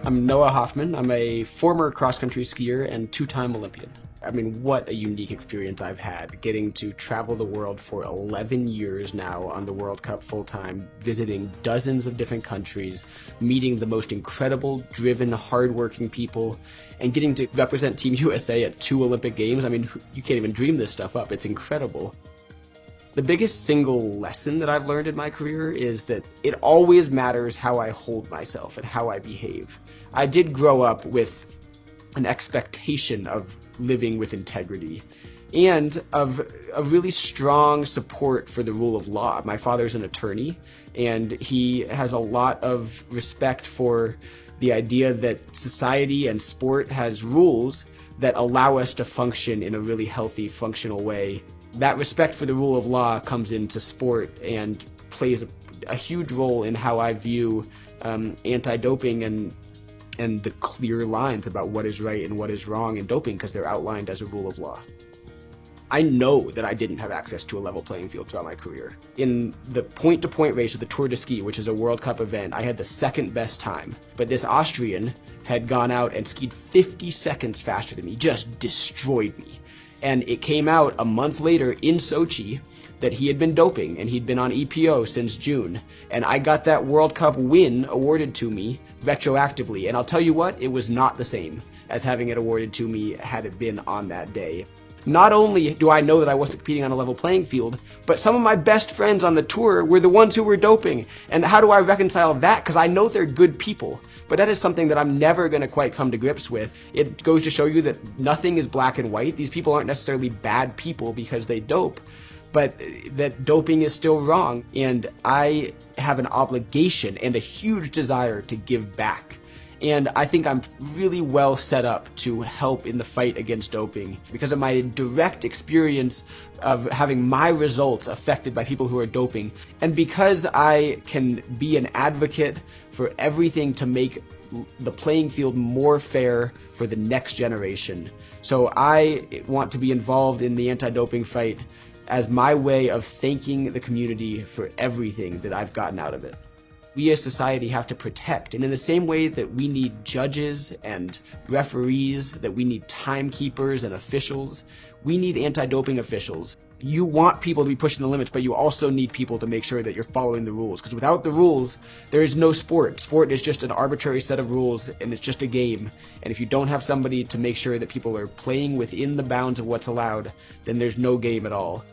I'm Noah Hoffman. I'm a former cross-country skier and two-time Olympian. I mean, what a unique experience I've had, getting to travel the world for 11 years now on the World Cup full-time, visiting dozens of different countries, meeting the most incredible, driven, hard-working people, and getting to represent Team USA at 2 Olympic Games. I mean, you can't even dream this stuff up. It's incredible. The biggest single lesson that I've learned in my career is that it always matters how I hold myself and how I behave. I did grow up with an expectation of living with integrity and of a really strong support for the rule of law. My father's an attorney, and he has a lot of respect for the idea that society and sport has rules that allow us to function in a really healthy, functional way. That respect for the rule of law comes into sport and plays a huge role in how I view anti-doping and the clear lines about what is right and what is wrong in doping, because they're outlined as a rule of law. I know that I didn't have access to a level playing field throughout my career. In the point-to-point race of the Tour de Ski, which is a World Cup event, I had the second best time. But this Austrian had gone out and skied 50 seconds faster than me, just destroyed me. And it came out a month later in Sochi that he had been doping, and he'd been on EPO since June. And I got that World Cup win awarded to me retroactively. And I'll tell you what, it was not the same as having it awarded to me had it been on that day. Not only do I know that I wasn't competing on a level playing field, but some of my best friends on the tour were the ones who were doping. And how do I reconcile that? Because I know they're good people. But that is something that I'm never going to quite come to grips with. It goes to show you that nothing is black and white. These people aren't necessarily bad people because they dope, but that doping is still wrong. And I have an obligation and a huge desire to give back. And I think I'm really well set up to help in the fight against doping because of my direct experience of having my results affected by people who are doping. And because I can be an advocate for everything to make the playing field more fair for the next generation. So I want to be involved in the anti-doping fight as my way of thanking the community for everything that I've gotten out of it. We as society have to protect, and in the same way that we need judges and referees, that we need timekeepers and officials, we need anti-doping officials. You want people to be pushing the limits, but you also need people to make sure that you're following the rules, because without the rules, there is no sport. Sport is just an arbitrary set of rules, and it's just a game. And if you don't have somebody to make sure that people are playing within the bounds of what's allowed, then there's no game at all.